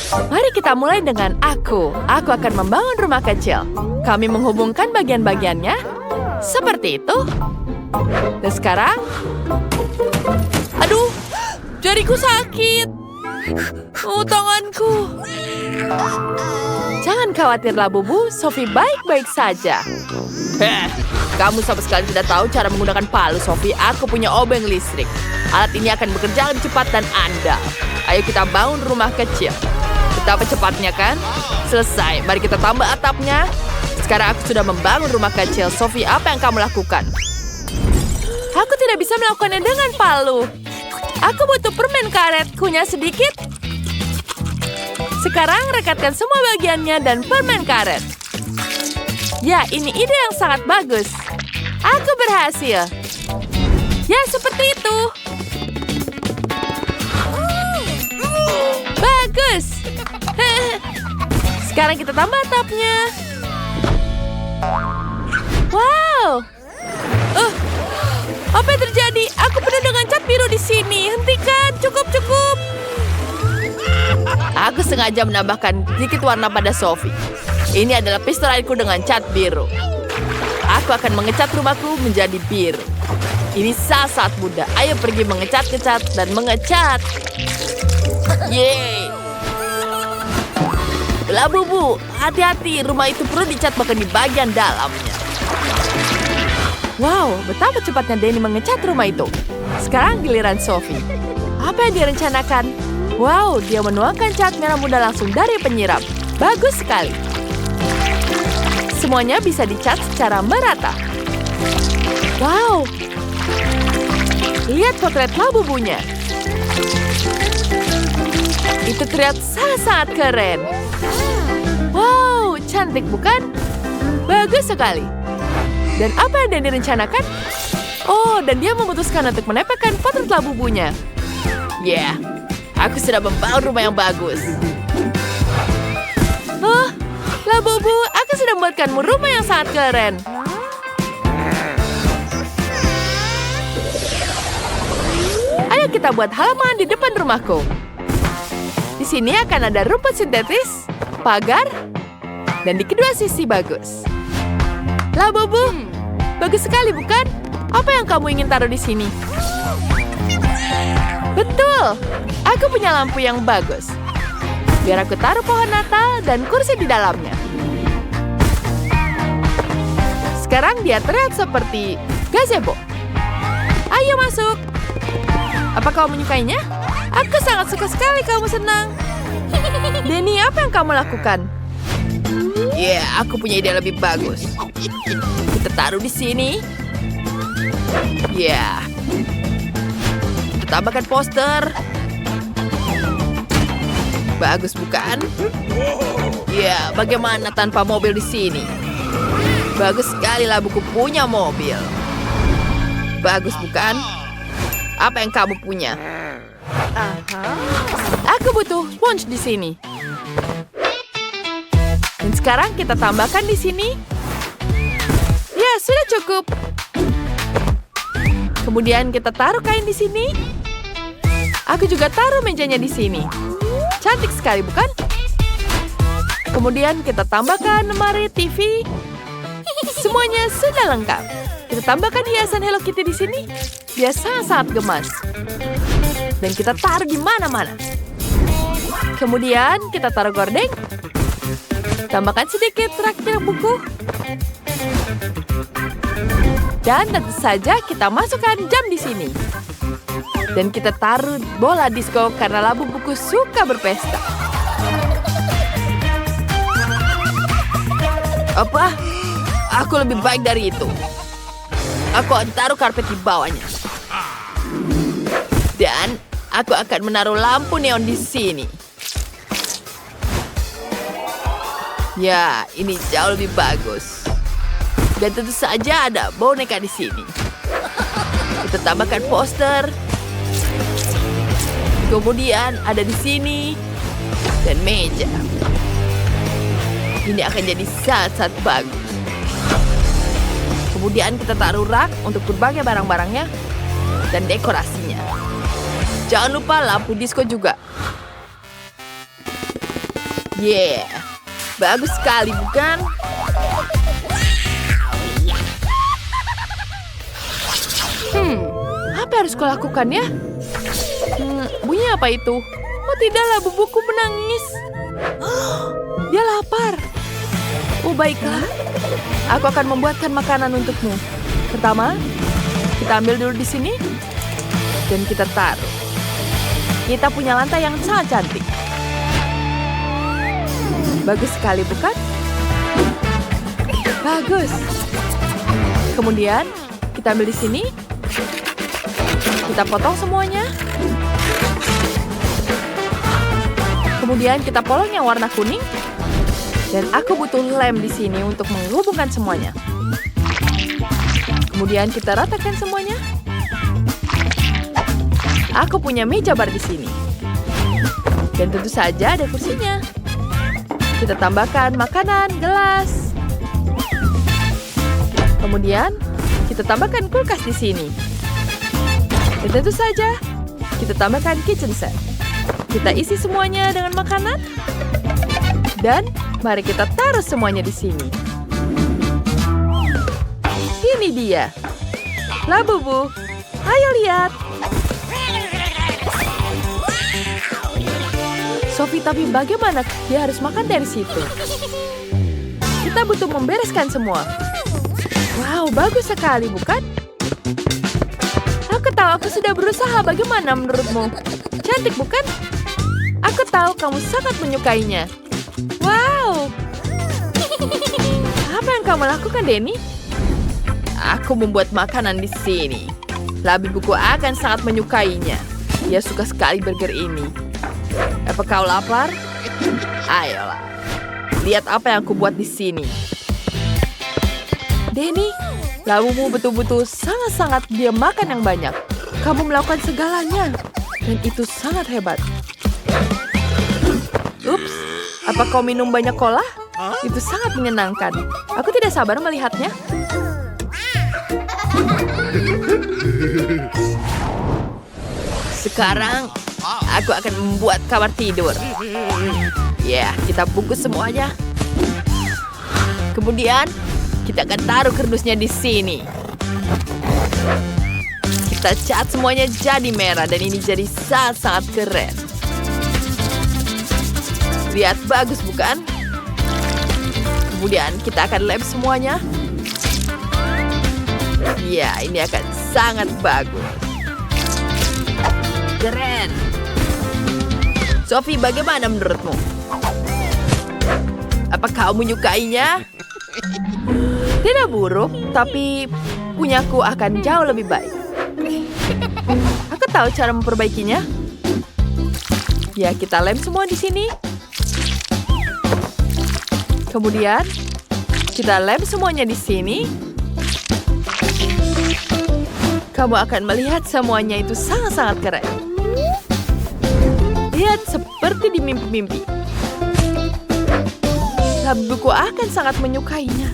Mari kita mulai dengan aku. Aku akan membangun rumah kecil. Kami menghubungkan bagian-bagiannya. Seperti itu. Dan sekarang... Aduh, jariku sakit. Oh, tanganku. Jangan khawatir, Labubu. Sophie baik-baik saja. Kamu sama sekali tidak tahu cara menggunakan palu, Sophie. Aku punya obeng listrik. Alat ini akan bekerja lebih cepat dan andal. Ayo kita bangun rumah kecil. Betapa cepatnya kan? Selesai. Mari kita tambah atapnya. Sekarang aku sudah membangun rumah kecil. Sophie, apa yang kamu lakukan? Aku tidak bisa melakukannya dengan palu. Aku butuh permen karet. Kunyah sedikit. Sekarang rekatkan semua bagiannya dan permen karet. Ya, ini ide yang sangat bagus. Aku berhasil. Ya, seperti itu. Bagus. Sekarang kita tambah atapnya. Wow. Apa yang terjadi? Aku penuh dengan cat biru di sini. Hentikan. Cukup. Aku sengaja menambahkan sedikit warna pada Sophie. Ini adalah pistol airku dengan cat biru. Aku akan mengecat rumahku menjadi biru. Ini sangat mudah. Ayo pergi mengecat-kecat dan mengecat. Yeay. Labubu, hati-hati. Rumah itu perlu dicat bahkan di bagian dalamnya. Wow, betapa cepatnya Danny mengecat rumah itu. Sekarang giliran Sophie. Apa yang dia rencanakan? Wow, dia menuangkan cat merah muda langsung dari penyiram. Bagus sekali. Semuanya bisa dicat secara merata. Wow. Lihat potret Labubunya. Itu terlihat sangat-sangat keren. Wow, cantik bukan? Bagus sekali. Dan apa yang Danny rencanakan? Oh, dan dia memutuskan untuk menempelkan potret Labubunya. Yeah, aku sudah membangun rumah yang bagus. Oh, Labubu, aku sudah membuatkanmu rumah yang sangat keren. Ayo kita buat halaman di depan rumahku. Di sini akan ada rumput sintetis, pagar, dan di kedua sisi bagus. Labubu, bagus sekali bukan? Apa yang kamu ingin taruh di sini? Betul, aku punya lampu yang bagus. Biar aku taruh pohon Natal dan kursi di dalamnya. Sekarang dia terlihat seperti gazebo. Ayo masuk. Apa kau menyukainya? Aku sangat suka sekali kamu senang. Danny, apa yang kamu lakukan? Ya, aku punya ide lebih bagus. Kita taruh di sini. Ya. Kita tambahkan poster. Bagus bukan? Ya, bagaimana tanpa mobil di sini? Bagus sekali lah, buku punya mobil. Bagus bukan? Apa yang kamu punya? Aku butuh sponge di sini. Dan sekarang kita tambahkan di sini. Ya, sudah cukup. Kemudian kita taruh kain di sini. Aku juga taruh mejanya di sini. Cantik sekali, bukan? Kemudian kita tambahkan lemari TV. Semuanya sudah lengkap. Kita tambahkan hiasan Hello Kitty di sini. Dia sangat gemas. Dan kita taruh di mana-mana. Kemudian kita taruh gorden. Tambahkan sedikit rak-rak buku. Dan tentu saja kita masukkan jam di sini. Dan kita taruh bola disco karena Labubuku suka berpesta. Apa? Aku lebih baik dari itu. Aku akan taruh karpet di bawahnya. Dan aku akan menaruh lampu neon di sini. Ya, ini jauh lebih bagus. Dan tentu saja ada boneka di sini. Kita tambahkan poster. Kemudian ada di sini. Dan meja. Ini akan jadi sangat bagus. Kemudian kita taruh rak untuk berbagai barang-barangnya. Dan dekorasinya. Jangan lupa lampu disco juga. Yeah, bagus sekali bukan? Apa yang harus kulakukan ya? Bunyi apa itu? Oh tidaklah, bubuku menangis. Dia lapar. Oh baiklah, aku akan membuatkan makanan untukmu. Pertama, kita ambil dulu di sini dan kita taruh. Kita punya lantai yang sangat cantik. Bagus sekali bukan? Bagus. Kemudian kita ambil di sini. Kita potong semuanya. Kemudian kita polong yang warna kuning. Dan aku butuh lem di sini untuk menghubungkan semuanya. Kemudian kita ratakan semuanya. Aku punya meja bar di sini. Dan tentu saja ada kursinya. Kita tambahkan makanan, gelas. Kemudian kita tambahkan kulkas di sini. Dan tentu saja kita tambahkan kitchen set. Kita isi semuanya dengan makanan. Dan mari kita taruh semuanya di sini. Ini dia. Labubu, ayo lihat. Sophie, tapi bagaimana dia harus makan dari situ? Kita butuh membereskan semua. Wow, bagus sekali, bukan? Aku tahu aku sudah berusaha. Bagaimana menurutmu? Cantik, bukan? Aku tahu kamu sangat menyukainya. Wow. Apa yang kamu lakukan, Denny? Aku membuat makanan di sini. Labubuku akan sangat menyukainya. Dia suka sekali burger ini. Apa kau lapar? Ayolah. Lihat apa yang aku buat di sini. Denny, labumu betul-betul sangat-sangat dia makan yang banyak. Kamu melakukan segalanya. Dan itu sangat hebat. Ups, apa kau minum banyak cola? Itu sangat menyenangkan. Aku tidak sabar melihatnya. Sekarang, aku akan membuat kamar tidur. Ya, kita bungkus semuanya. Kemudian, kita akan taruh kardusnya di sini. Kita cat semuanya jadi merah dan ini jadi sangat-sangat keren. Lihat, bagus bukan? Kemudian kita akan lem semuanya. Ya, ini akan sangat bagus. Keren. Sophie, bagaimana menurutmu? Apa kau menyukainya? Tidak buruk, tapi punyaku akan jauh lebih baik. Aku tahu cara memperbaikinya. Ya, kita lem semua di sini. Kemudian, kita lem semuanya di sini. Kamu akan melihat semuanya itu sangat-sangat keren. Lihat seperti di mimpi-mimpi. Labubuku akan sangat menyukainya.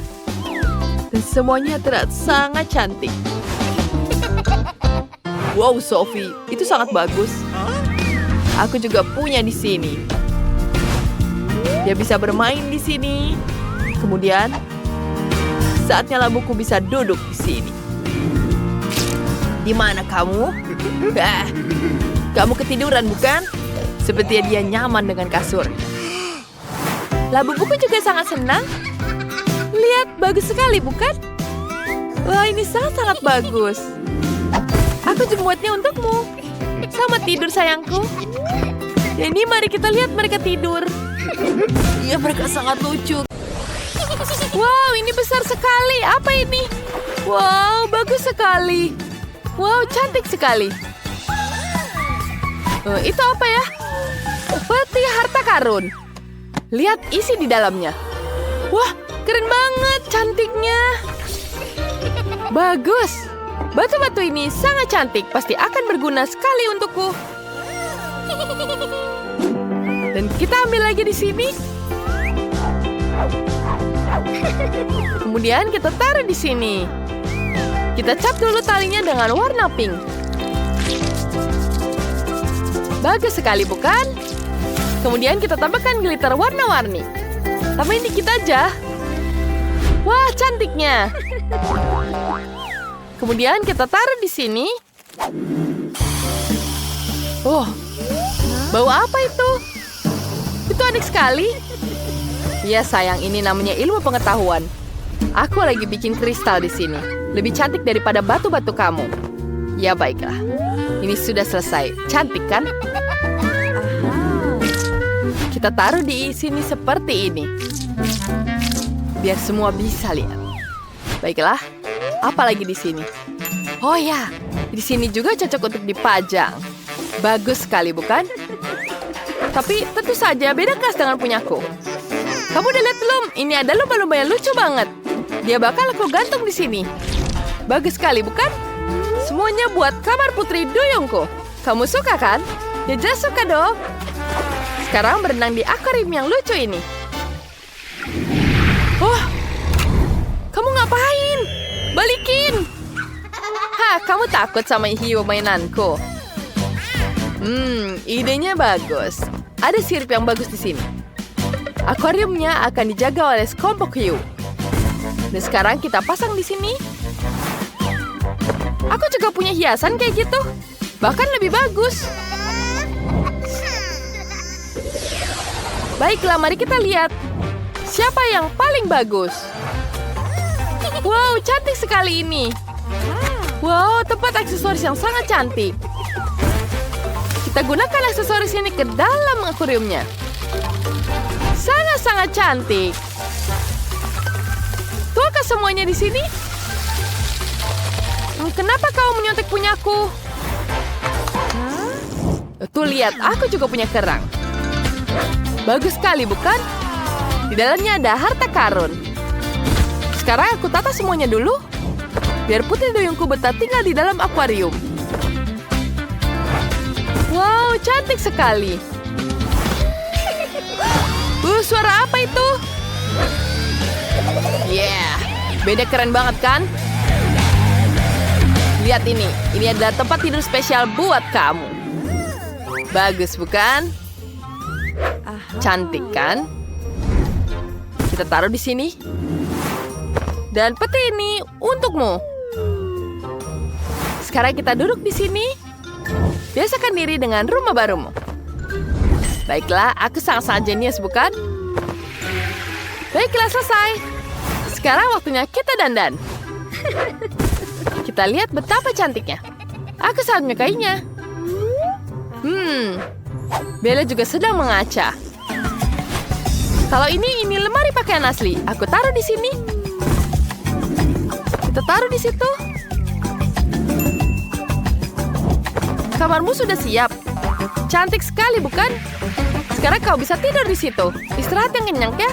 Dan semuanya terlihat sangat cantik. Wow, Sophie, itu sangat bagus. Aku juga punya di sini. Dia bisa bermain di sini. Kemudian, saatnya labuku bisa duduk di sini. Di mana kamu? Kamu ketiduran, bukan? Sepertinya dia nyaman dengan kasur. Labubuku juga sangat senang. Lihat, bagus sekali, bukan? Wah, ini sangat-sangat bagus. Aku juga buatnya untukmu. Selamat tidur, sayangku. Jadi, mari kita lihat mereka tidur. Iya, mereka sangat lucu. Wow, ini besar sekali. Apa ini? Wow, bagus sekali. Wow, cantik sekali. Itu apa ya? Peti harta karun. Lihat isi di dalamnya. Wah, keren banget cantiknya. Bagus. Batu-batu ini sangat cantik. Pasti akan berguna sekali untukku. Dan kita ambil lagi di sini. Kemudian kita taruh di sini. Kita cap dulu talinya dengan warna pink. Bagus sekali, bukan? Kemudian kita tambahkan glitter warna-warni. Tambahin dikit aja. Wah, cantiknya. Kemudian kita taruh di sini. Oh, bau apa itu? Itu aneh sekali. Ya sayang, ini namanya ilmu pengetahuan. Aku lagi bikin kristal di sini. Lebih cantik daripada batu-batu kamu. Ya baiklah. Ini sudah selesai. Cantik kan? Kita taruh di sini seperti ini. Biar semua bisa lihat. Baiklah. Apa lagi di sini? Oh ya, di sini juga cocok untuk dipajang. Bagus sekali, bukan? Tapi tentu saja beda kelas dengan punyaku. Kamu udah lihat belum? Ini ada lumba-lumba yang lucu banget. Dia bakal aku gantung di sini. Bagus sekali, bukan? Semuanya buat kamar putri duyungku. Kamu suka kan? Ya jelas suka dong. Sekarang berenang di akuarium yang lucu ini. Oh, kamu ngapain? Balikin! Hah, kamu takut sama hiu mainanku? Idenya bagus. Ada sirip yang bagus di sini. Akuariumnya akan dijaga oleh sekelompok hiu. Dan sekarang kita pasang di sini. Aku juga punya hiasan kayak gitu. Bahkan lebih bagus. Baiklah, mari kita lihat. Siapa yang paling bagus? Wow, cantik sekali ini. Wow, tempat aksesoris yang sangat cantik. Kita gunakan aksesoris ini ke dalam akuariumnya. Sangat-sangat cantik. Tuakah semuanya di sini? Kenapa kau menyontek punyaku? Tuh lihat, aku juga punya kerang. Bagus sekali, bukan? Di dalamnya ada harta karun. Sekarang aku tata semuanya dulu. Biar putri duyungku betah tinggal di dalam akuarium. Wow, cantik sekali. Suara apa itu? Yeah, beda keren banget kan? Lihat ini adalah tempat tidur spesial buat kamu. Bagus bukan? Cantik kan? Kita taruh di sini. Dan peti ini untukmu. Sekarang kita duduk di sini. Biasakan diri dengan rumah barumu. Baiklah, aku sangat-sangat jenius, bukan? Baiklah, selesai. Sekarang waktunya kita dandan. Kita lihat betapa cantiknya. Aku sangat menyukainya. Bella juga sedang mengaca. Kalau ini lemari pakaian asli. Aku taruh di sini. Kita taruh di situ. Kamarmu sudah siap. Cantik sekali, bukan? Sekarang kau bisa tidur di situ. Istirahat yang kenyang ya.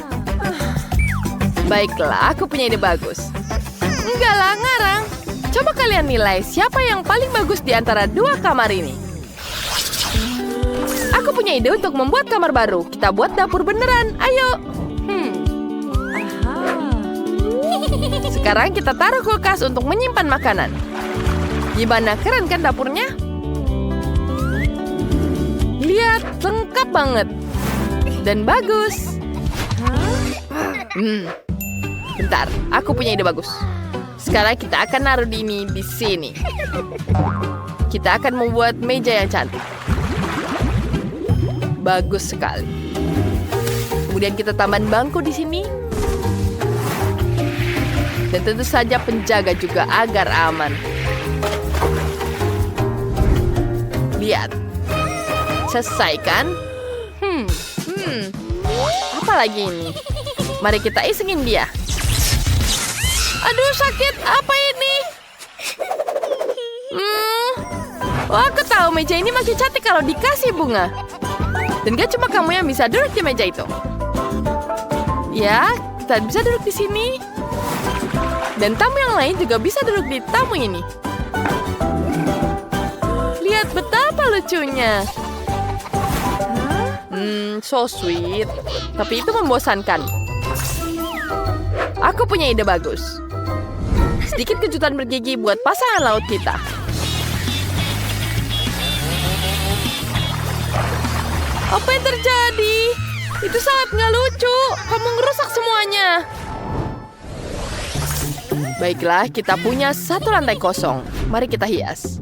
Baiklah, aku punya ide bagus. Enggak lah, ngarang. Coba kalian nilai siapa yang paling bagus di antara dua kamar ini. Aku punya ide untuk membuat kamar baru. Kita buat dapur beneran. Ayo. Sekarang kita taruh kulkas untuk menyimpan makanan. Gimana, keren kan dapurnya? Lihat, lengkap banget. Dan bagus. Bentar, aku punya ide bagus. Sekarang kita akan naruh ini di sini. Kita akan membuat meja yang cantik. Bagus sekali. Kemudian kita tambahin bangku di sini. Dan tentu saja penjaga juga agar aman. Lihat. Selesai kan? Apa lagi ini? Mari kita isengin dia. Aduh, sakit. Apa ini? Oh, aku tahu meja ini makin cantik kalau dikasih bunga. Dan gak cuma kamu yang bisa duduk di meja itu. Ya, kita bisa duduk di sini. Dan tamu yang lain juga bisa duduk di tamu ini. Lihat betapa lucunya. So sweet. Tapi itu membosankan. Aku punya ide bagus. Sedikit kejutan bergigi buat pasangan laut kita. Apa yang terjadi? Itu sangat nggak lucu. Kamu ngerusak semuanya. Baiklah, kita punya satu lantai kosong. Mari kita hias.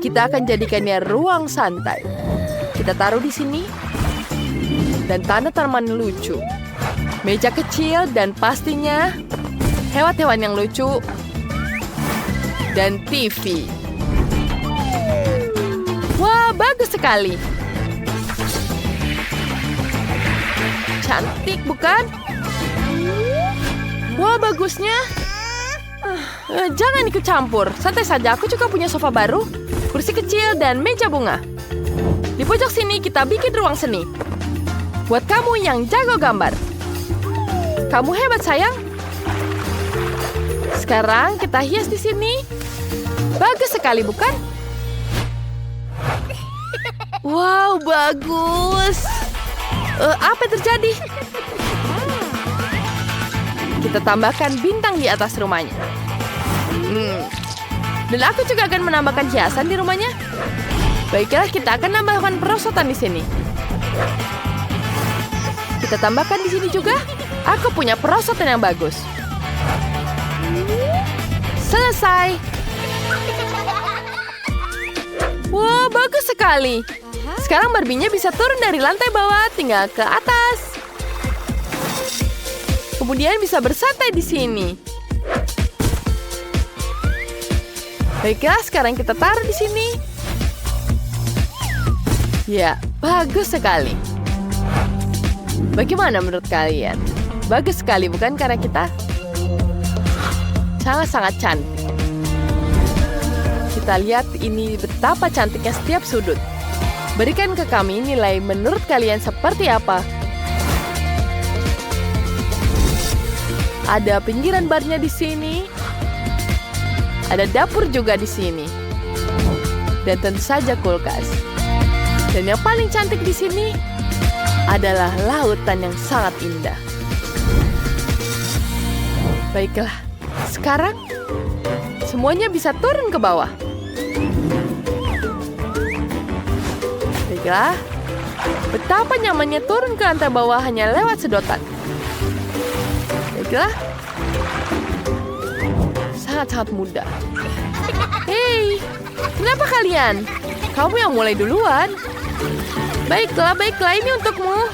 Kita akan jadikannya ruang santai. Kita taruh di sini. Dan tanaman lucu. Meja kecil dan pastinya hewan-hewan yang lucu. Dan TV. Wah, bagus sekali. Cantik, bukan? Wah, bagusnya. Jangan ikut campur. Santai saja, aku juga punya sofa baru, kursi kecil, dan meja bunga. Di pojok sini kita bikin ruang seni. Buat kamu yang jago gambar. Kamu hebat, sayang. Sekarang kita hias di sini. Bagus sekali, bukan? Wow, bagus. Apa yang terjadi? Kita tambahkan bintang di atas rumahnya. Dan aku juga akan menambahkan hiasan di rumahnya. Baiklah, kita akan menambahkan perosotan di sini. Kita tambahkan di sini juga. Aku punya perosotan yang bagus. Selesai. Wah, bagus sekali. Sekarang Barbie-nya bisa turun dari lantai bawah tinggal ke atas. Kemudian bisa bersantai di sini. Baiklah, sekarang kita taruh di sini. Ya, bagus sekali. Bagaimana menurut kalian? Bagus sekali, bukan karya kita? Sangat-sangat cantik. Kita lihat ini betapa cantiknya setiap sudut. Berikan ke kami nilai menurut kalian seperti apa. Ada pinggiran barnya di sini. Ada dapur juga di sini. Dan tentu saja kulkas. Dan yang paling cantik di sini adalah lautan yang sangat indah. Baiklah, sekarang semuanya bisa turun ke bawah. Baiklah, betapa nyamannya turun ke lantai bawah hanya lewat sedotan. Baiklah, sangat-sangat mudah. Hei, kenapa kalian? Kamu yang mulai duluan. Baiklah, ini untukmu.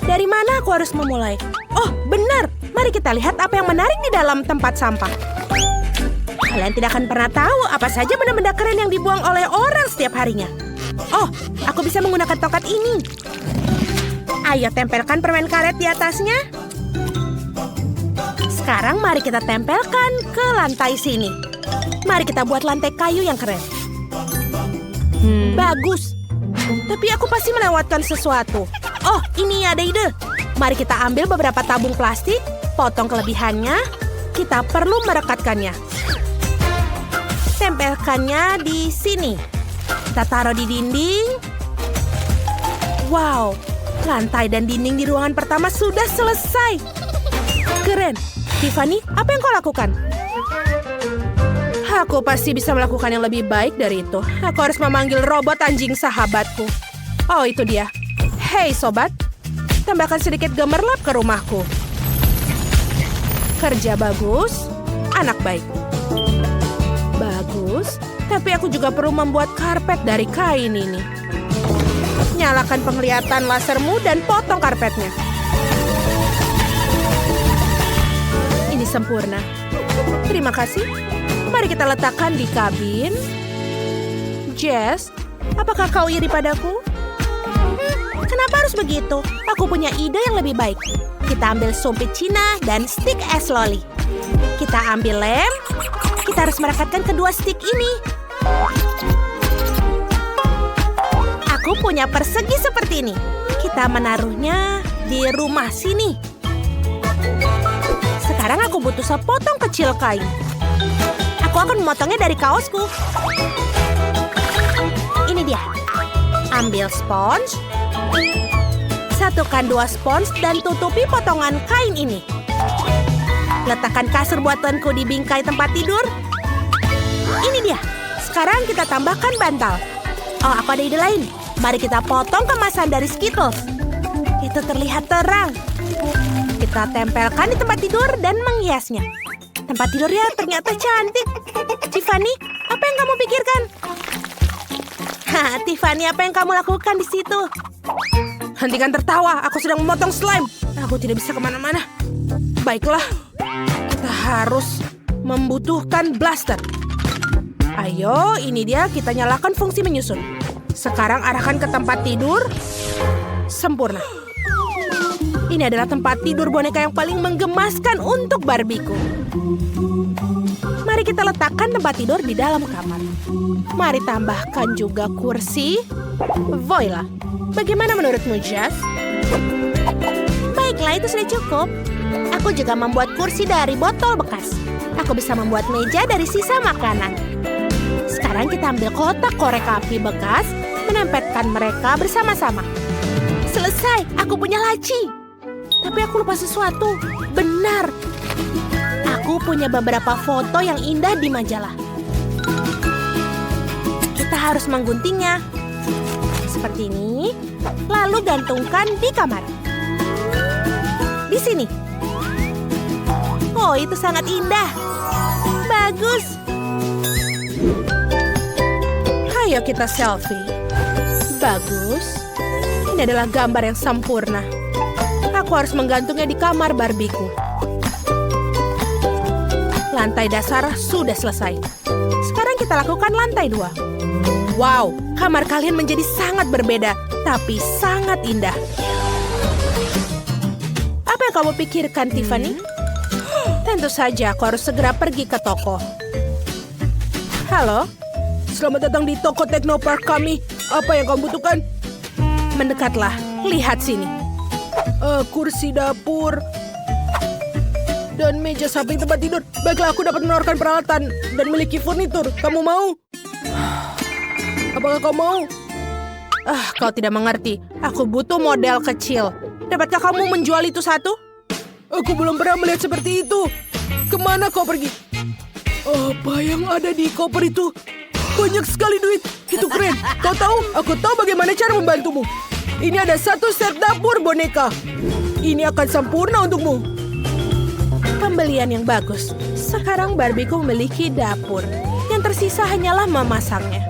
Dari mana aku harus memulai? Oh, benar. Mari kita lihat apa yang menarik di dalam tempat sampah. Kalian tidak akan pernah tahu apa saja benda-benda keren yang dibuang oleh orang setiap harinya. Oh, aku bisa menggunakan tongkat ini. Ayo tempelkan permen karet di atasnya. Sekarang mari kita tempelkan ke lantai sini. Mari kita buat lantai kayu yang keren. Bagus. Tapi aku pasti melewatkan sesuatu. Oh, ini ada ide. Mari kita ambil beberapa tabung plastik, potong kelebihannya. Kita perlu merekatkannya. Tempelkannya di sini. Kita taruh di dinding. Wow, lantai dan dinding di ruangan pertama sudah selesai. Keren. Tiffany, apa yang kau lakukan? Aku pasti bisa melakukan yang lebih baik dari itu. Aku harus memanggil robot anjing sahabatku. Oh, itu dia. Hei, sobat. Tambahkan sedikit gemerlap ke rumahku. Kerja bagus, anak baik. Bagus, tapi aku juga perlu membuat karpet dari kain ini. Nyalakan penglihatan lasermu dan potong karpetnya. Ini sempurna. Terima kasih. Mari kita letakkan di kabin. Jess, apakah kau iri padaku? Kenapa harus begitu? Aku punya ide yang lebih baik. Kita ambil sumpit Cina dan stik es loli. Kita ambil lem. Kita harus merekatkan kedua stik ini. Aku punya persegi seperti ini. Kita menaruhnya di rumah sini. Sekarang aku butuh sepotong kecil kain. Aku akan memotongnya dari kaosku. Ini dia. Ambil spons. Satukan 2 spons dan tutupi potongan kain ini. Letakkan kasur buatanku di bingkai tempat tidur. Ini dia. Sekarang kita tambahkan bantal. Oh, aku ada ide lain. Mari kita potong kemasan dari Skittles. Itu terlihat terang. Kita tempelkan di tempat tidur dan menghiasnya. Tempat tidurnya ternyata cantik. Tiffany, apa yang kamu pikirkan? Tiffany, apa yang kamu lakukan di situ? Hentikan tertawa, aku sedang memotong slime. Aku tidak bisa kemana-mana. Baiklah, kita harus membutuhkan blaster. Ayo, ini dia, kita nyalakan fungsi menyusun. Sekarang arahkan ke tempat tidur. Sempurna. Ini adalah tempat tidur boneka yang paling menggemaskan untuk Barbieku. Mari kita letakkan tempat tidur di dalam kamar. Mari tambahkan juga kursi. Voila. Bagaimana menurutmu, Jess? Baiklah, itu sudah cukup. Aku juga membuat kursi dari botol bekas. Aku bisa membuat meja dari sisa makanan. Sekarang kita ambil kotak korek api bekas, menempelkan mereka bersama-sama. Selesai, aku punya laci. Tapi aku lupa sesuatu. Benar. Aku punya beberapa foto yang indah di majalah. Kita harus mengguntingnya. Seperti ini. Lalu gantungkan di kamar. Di sini. Oh, itu sangat indah. Bagus. Ayo kita selfie. Bagus. Ini adalah gambar yang sempurna. Aku harus menggantungnya di kamar Barbieku. Lantai dasar sudah selesai. Sekarang kita lakukan lantai 2. Wow, kamar kalian menjadi sangat berbeda, tapi sangat indah. Apa yang kamu pikirkan, Tiffany? Tentu saja aku harus segera pergi ke toko. Halo? Selamat datang di toko Technopark kami. Apa yang kamu butuhkan? Mendekatlah, lihat sini. Kursi dapur dan meja samping tempat tidur. Baiklah, aku dapat menawarkan peralatan dan memiliki furnitur. Kamu mau? Apakah kau mau? Kau tidak mengerti. Aku butuh model kecil. Dapatkah kamu menjual itu satu? Aku belum pernah melihat seperti itu. Kemana kau pergi? Apa yang ada di koper itu? Banyak sekali duit. Itu keren. Kau tahu? Aku tahu bagaimana cara membantumu. Ini ada satu set dapur boneka. Ini akan sempurna untukmu. Pembelian yang bagus. Sekarang Barbieku memiliki dapur. Yang tersisa hanyalah memasangnya.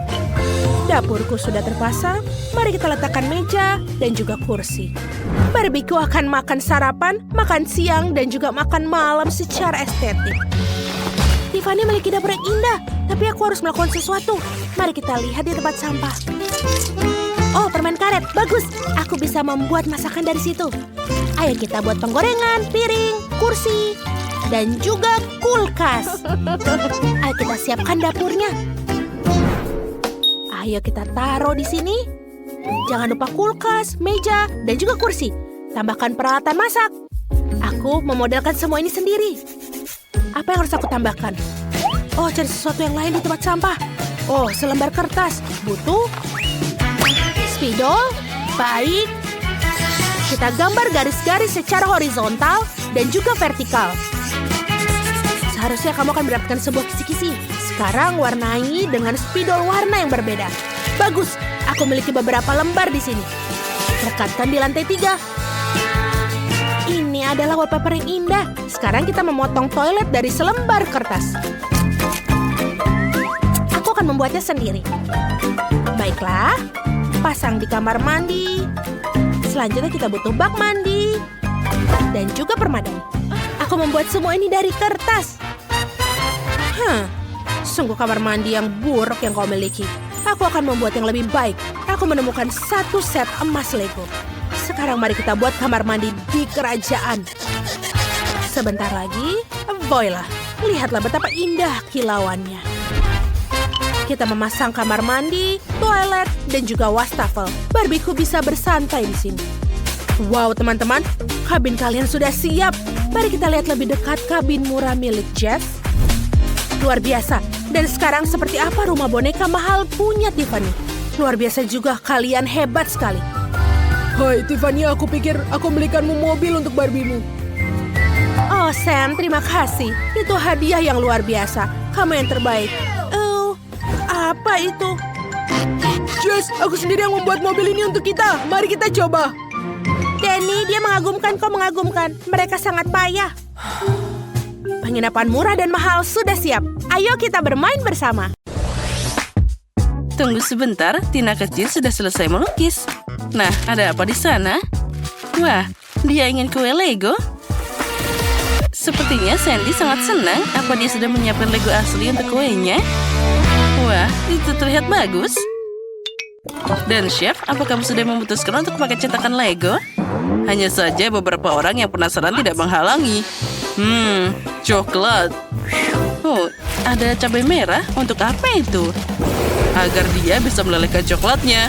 Dapurku sudah terpasang. Mari kita letakkan meja dan juga kursi. Barbieku akan makan sarapan, makan siang, dan juga makan malam secara estetik. Tiffany memiliki dapur yang indah, tapi aku harus melakukan sesuatu. Mari kita lihat di tempat sampah. Oh, permen karet. Bagus. Aku bisa membuat masakan dari situ. Ayo kita buat penggorengan, piring, kursi, dan juga kulkas. Ayo kita siapkan dapurnya. Ayo kita taruh di sini. Jangan lupa kulkas, meja, dan juga kursi. Tambahkan peralatan masak. Aku memodelkan semua ini sendiri. Apa yang harus aku tambahkan? Oh, cari sesuatu yang lain di tempat sampah. Oh, selembar kertas. Butuh spidol. Baik. Kita gambar garis-garis secara horizontal dan juga vertikal. Seharusnya kamu akan mendapatkan sebuah kisi-kisi. Sekarang warnai dengan spidol warna yang berbeda. Bagus. Aku memiliki beberapa lembar di sini. Rekatkan di lantai 3. Ini adalah wallpaper yang indah. Sekarang kita memotong toilet dari selembar kertas. Aku akan membuatnya sendiri. Baiklah. Pasang di kamar mandi. Selanjutnya kita butuh bak mandi. Dan juga permadani. Aku membuat semua ini dari kertas. Sungguh kamar mandi yang buruk yang kau miliki. Aku akan membuat yang lebih baik. Aku menemukan satu set emas Lego. Sekarang mari kita buat kamar mandi di kerajaan. Sebentar lagi, voila. Lihatlah betapa indah kilauannya. Kita memasang kamar mandi, toilet, dan juga wastafel. Barbieku bisa bersantai di sini. Wow, teman-teman, kabin kalian sudah siap. Mari kita lihat lebih dekat kabin murah milik Jeff. Luar biasa. Dan sekarang seperti apa rumah boneka mahal punya Tiffany. Luar biasa juga, kalian hebat sekali. Hai Tiffany, aku pikir aku belikanmu mobil untuk Barbiemu. Oh Sam, terima kasih. Itu hadiah yang luar biasa. Kamu yang terbaik. Apa itu? Jess, aku sendiri yang membuat mobil ini untuk kita. Mari kita coba. Danny, dia mengagumkan, kau mengagumkan. Mereka sangat payah. Penginapan murah dan mahal sudah siap. Ayo kita bermain bersama. Tunggu sebentar, Tina kecil sudah selesai melukis. Nah, ada apa di sana? Wah, dia ingin kue Lego? Sepertinya Sandy sangat senang. Apa dia sudah menyiapkan Lego asli untuk kuenya? Wah, itu terlihat bagus. Dan Chef, apa kamu sudah memutuskan untuk pakai cetakan Lego? Hanya saja beberapa orang yang penasaran tidak menghalangi. Coklat. Oh, ada cabai merah. Untuk apa itu? Agar dia bisa melelehkan coklatnya.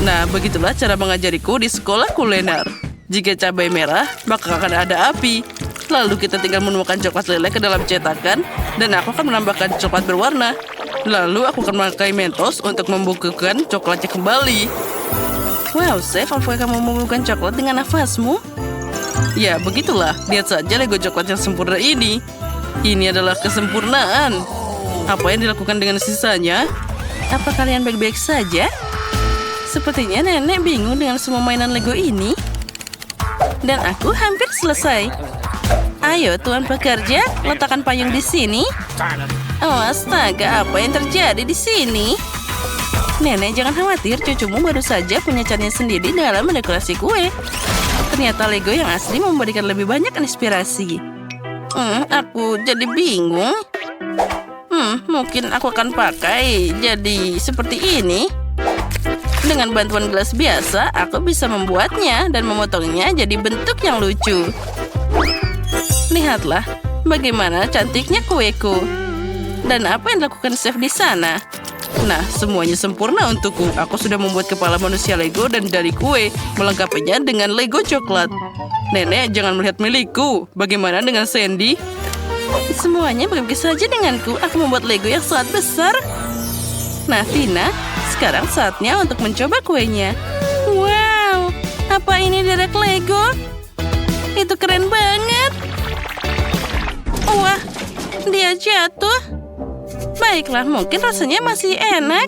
Nah, begitulah cara mengajariku di sekolah kuliner. Jika cabai merah, maka akan ada api. Lalu kita tinggal menuangkan coklat leleh ke dalam cetakan, dan aku akan menambahkan coklat berwarna. Lalu aku akan memakai mentos untuk membukukan coklatnya kembali. Wow, Chef, apakah kamu membukukan coklat dengan nafasmu? Ya, begitulah. Lihat saja Lego coklat yang sempurna ini. Ini adalah kesempurnaan. Apa yang dilakukan dengan sisanya? Apa kalian baik-baik saja? Sepertinya nenek bingung dengan semua mainan Lego ini. Dan aku hampir selesai. Ayo, Tuan pekerja, letakkan payung di sini. Oh, astaga, apa yang terjadi di sini? Nenek, jangan khawatir, cucumu baru saja punya caranya sendiri dalam mendekorasi kue. Ternyata Lego yang asli memberikan lebih banyak inspirasi. Aku jadi bingung. Mungkin aku akan pakai jadi seperti ini. Dengan bantuan gelas biasa, aku bisa membuatnya dan memotongnya jadi bentuk yang lucu. Lihatlah, bagaimana cantiknya kueku. Dan apa yang dilakukan chef di sana? Nah, semuanya sempurna untukku. Aku sudah membuat kepala manusia Lego dan dari kue, melengkapinya dengan Lego coklat. Nenek, jangan melihat milikku. Bagaimana dengan Sandy? Semuanya baik saja denganku. Aku membuat Lego yang sangat besar. Nah, Tina, sekarang saatnya untuk mencoba kuenya. Wow, apa ini derek Lego? Itu keren banget. Wah, dia jatuh. Baiklah, mungkin rasanya masih enak.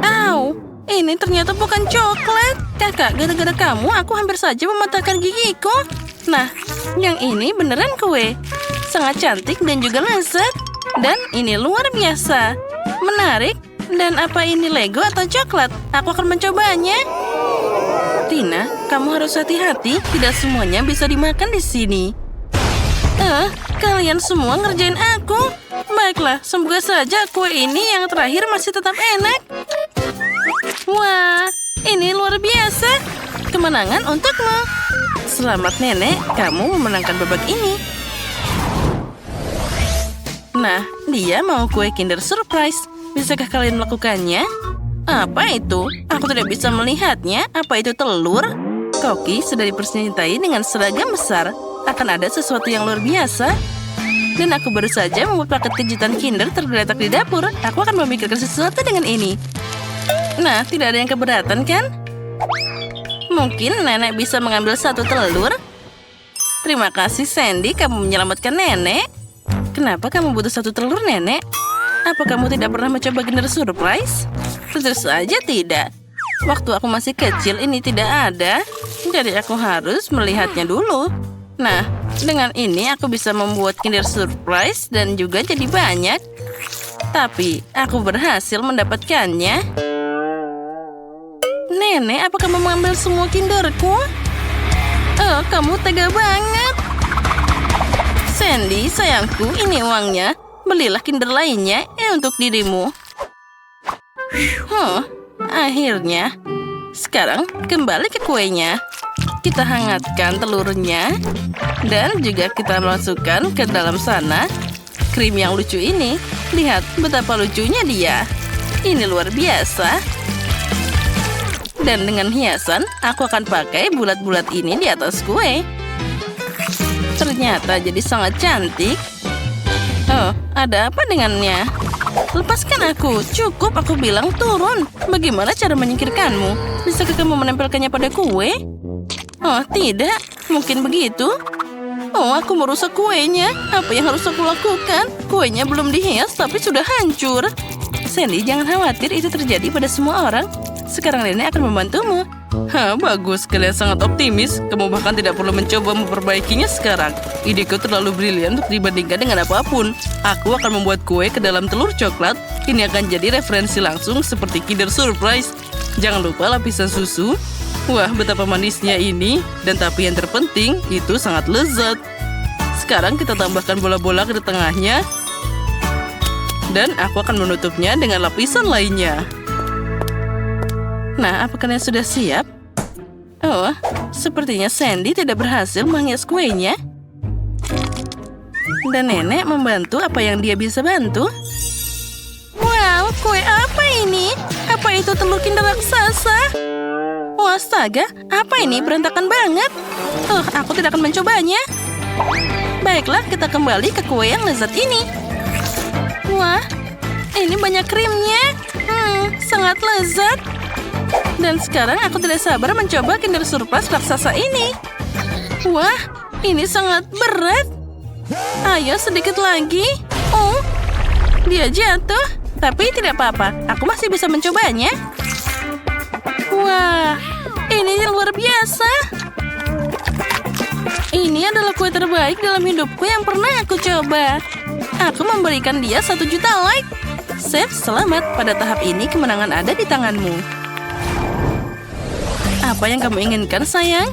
Au, ini ternyata bukan coklat. Kakak, gara-gara kamu, aku hampir saja mematahkan gigiku. Nah, yang ini beneran kue. Sangat cantik dan juga lezat. Dan ini luar biasa. Menarik. Dan apa ini Lego atau coklat? Aku akan mencobanya. Tina, kamu harus hati-hati. Tidak semuanya bisa dimakan di sini. Kalian semua ngerjain aku. Baiklah, semoga saja kue ini yang terakhir masih tetap enak. Wah, ini luar biasa. Kemenangan untukmu. Selamat nenek, kamu memenangkan babak ini. Nah, dia mau kue Kinder Surprise. Bisakah kalian melakukannya? Apa itu? Aku tidak bisa melihatnya. Apa itu telur? Koki sudah dipersenjatai dengan seragam besar. Akan ada sesuatu yang luar biasa. Dan aku baru saja membuat paket kejutan Kinder tergeletak di dapur. Aku akan memikirkan sesuatu dengan ini. Nah, tidak ada yang keberatan, kan? Mungkin nenek bisa mengambil satu telur. Terima kasih, Sandy. Kamu menyelamatkan nenek. Kenapa kamu butuh satu telur, nenek? Apa kamu tidak pernah mencoba Kinder Surprise? Tentu saja tidak. Waktu aku masih kecil, ini tidak ada. Jadi aku harus melihatnya dulu. Nah, dengan ini aku bisa membuat Kinder Surprise dan juga jadi banyak. Tapi, aku berhasil mendapatkannya. Nenek, apa kamu mengambil semua Kinderku? Oh, kamu tega banget. Sandy, sayangku, ini uangnya. Belilah Kinder lainnya untuk dirimu. Akhirnya. Sekarang, kembali ke kuenya. Kita hangatkan telurnya. Dan juga kita masukkan ke dalam sana krim yang lucu ini. Lihat betapa lucunya dia. Ini luar biasa. Dan dengan hiasan, aku akan pakai bulat-bulat ini di atas kue. Ternyata jadi sangat cantik. Oh, ada apa dengannya? Lepaskan aku. Cukup, aku bilang turun. Bagaimana cara menyingkirkanmu? Bisakah kamu menempelkannya pada kue? Oh, tidak. Mungkin begitu. Oh, aku merusak kuenya. Apa yang harus aku lakukan? Kuenya belum dihias, tapi sudah hancur. Sandy, jangan khawatir, itu terjadi pada semua orang. Sekarang nenek akan membantumu. Bagus, kalian sangat optimis. Kamu bahkan tidak perlu mencoba memperbaikinya sekarang. Ideku terlalu brilian untuk dibandingkan dengan apapun. Aku akan membuat kue ke dalam telur coklat. Ini akan jadi referensi langsung seperti Kinder Surprise. Jangan lupa lapisan susu. Wah, betapa manisnya ini. Dan tapi yang terpenting, itu sangat lezat. Sekarang kita tambahkan bola-bola ke tengahnya. Dan aku akan menutupnya dengan lapisan lainnya. Nah, apakah kalian sudah siap? Oh, sepertinya Sandy tidak berhasil menghias kuenya. Dan nenek membantu apa yang dia bisa bantu. Wow, kue apa ini? Apa itu telur Kinder raksasa? Oh, astaga, apa ini? Berantakan banget. Aku tidak akan mencobanya. Baiklah, kita kembali ke kue yang lezat ini. Wah, ini banyak krimnya. Sangat lezat. Dan sekarang aku tidak sabar mencoba Kinder Surprise raksasa ini. Wah, ini sangat berat. Ayo sedikit lagi. Oh, dia jatuh. Tapi tidak apa-apa, aku masih bisa mencobanya. Wah, ini luar biasa. Ini adalah kue terbaik dalam hidupku yang pernah aku coba. Aku memberikan dia 1 juta like. Chef, selamat. Pada tahap ini kemenangan ada di tanganmu. Apa yang kamu inginkan, sayang?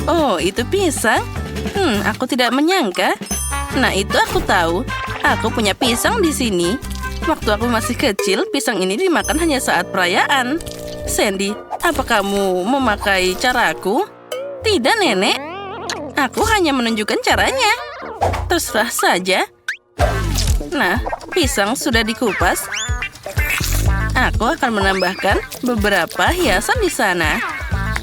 Oh, itu pisang? Aku tidak menyangka. Nah, itu aku tahu. Aku punya pisang di sini. Waktu aku masih kecil, pisang ini dimakan hanya saat perayaan. Sandy, apa kamu memakai caraku? Tidak, nenek. Aku hanya menunjukkan caranya. Terserah saja. Nah, pisang sudah dikupas. Aku akan menambahkan beberapa hiasan di sana.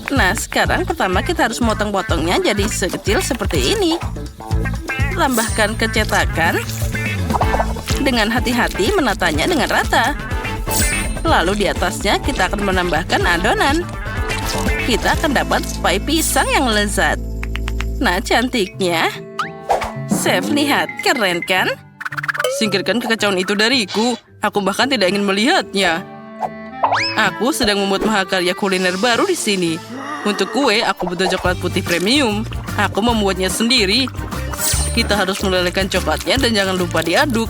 Nah, sekarang pertama kita harus motong-potongnya jadi sekecil seperti ini. Tambahkan kecetakan. Dengan hati-hati menatanya dengan rata. Lalu di atasnya kita akan menambahkan adonan. Kita akan dapat pie pisang yang lezat. Nah, cantiknya. Chef, lihat. Keren kan? Singkirkan kekacauan itu dariku. Aku bahkan tidak ingin melihatnya. Aku sedang membuat mahakarya kuliner baru di sini. Untuk kue, aku butuh coklat putih premium. Aku membuatnya sendiri. Kita harus melelehkan coklatnya dan jangan lupa diaduk.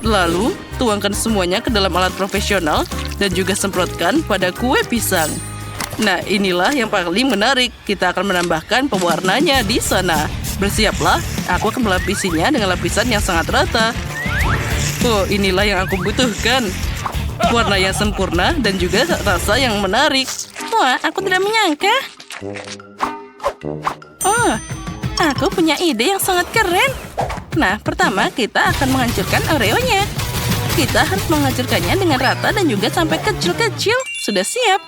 Lalu, tuangkan semuanya ke dalam alat profesional dan juga semprotkan pada kue pisang. Nah, inilah yang paling menarik. Kita akan menambahkan pewarnanya di sana. Bersiaplah, aku akan melapisinya dengan lapisan yang sangat rata. Oh, inilah yang aku butuhkan. Warna yang sempurna dan juga rasa yang menarik. Wah, aku tidak menyangka. Oh, aku punya ide yang sangat keren. Nah, pertama kita akan menghancurkan Oreo-nya. Kita harus menghancurkannya dengan rata dan juga sampai kecil-kecil. Sudah siap.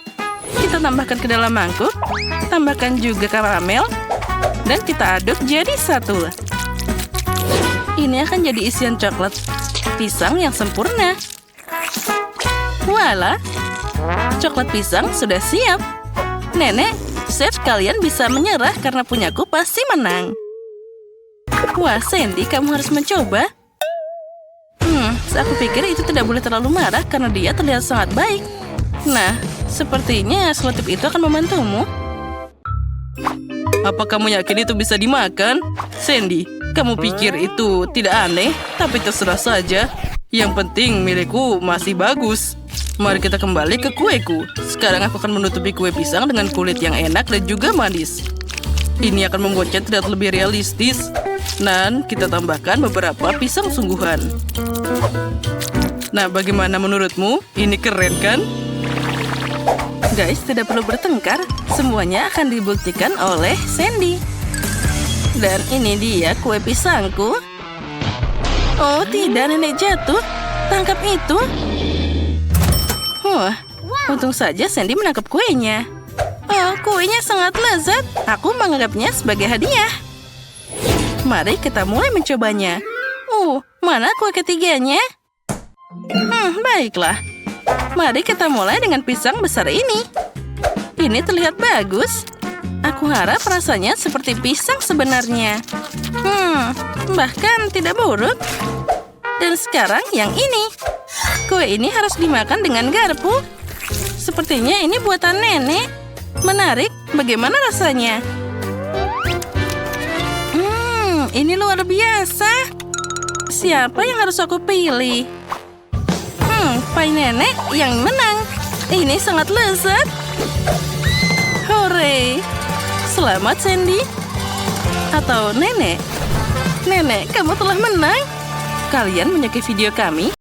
Kita tambahkan ke dalam mangkuk. Tambahkan juga karamel. Dan kita aduk jadi satu. Ini akan jadi isian coklat pisang yang sempurna. Walah, coklat pisang sudah siap. Nenek, chef, kalian bisa menyerah karena punyaku pasti menang. Wah, Sandy, kamu harus mencoba. Aku pikir itu tidak boleh terlalu marah karena dia terlihat sangat baik. Nah, sepertinya selotip itu akan membantumu. Apa kamu yakin itu bisa dimakan? Sandy, kamu pikir itu tidak aneh? Tapi terserah saja. Yang penting milikku masih bagus. Mari kita kembali ke kueku. Sekarang aku akan menutupi kue pisang dengan kulit yang enak dan juga manis. Ini akan membuatnya terlihat lebih realistis. Dan kita tambahkan beberapa pisang sungguhan. Nah, bagaimana menurutmu? Ini keren kan? Guys, tidak perlu bertengkar. Semuanya akan dibuktikan oleh Sandy. Dan ini dia kue pisangku. Oh tidak, nenek jatuh. Tangkap itu. Wah, untung saja Sandy menangkap kuenya. Oh, kuenya sangat lezat. Aku menganggapnya sebagai hadiah. Mari kita mulai mencobanya. Mana kue ketiganya? Baiklah. Mari kita mulai dengan pisang besar ini. Ini terlihat bagus. Aku harap rasanya seperti pisang sebenarnya. Bahkan tidak buruk. Dan sekarang yang ini. Kue ini harus dimakan dengan garpu. Sepertinya ini buatan nenek. Menarik, bagaimana rasanya? Ini luar biasa. Siapa yang harus aku pilih? Pai nenek yang menang. Ini sangat lezat. Hore! Selamat, Sandy. Atau nenek? Nenek, kamu telah menang. Kalian menyukai video kami?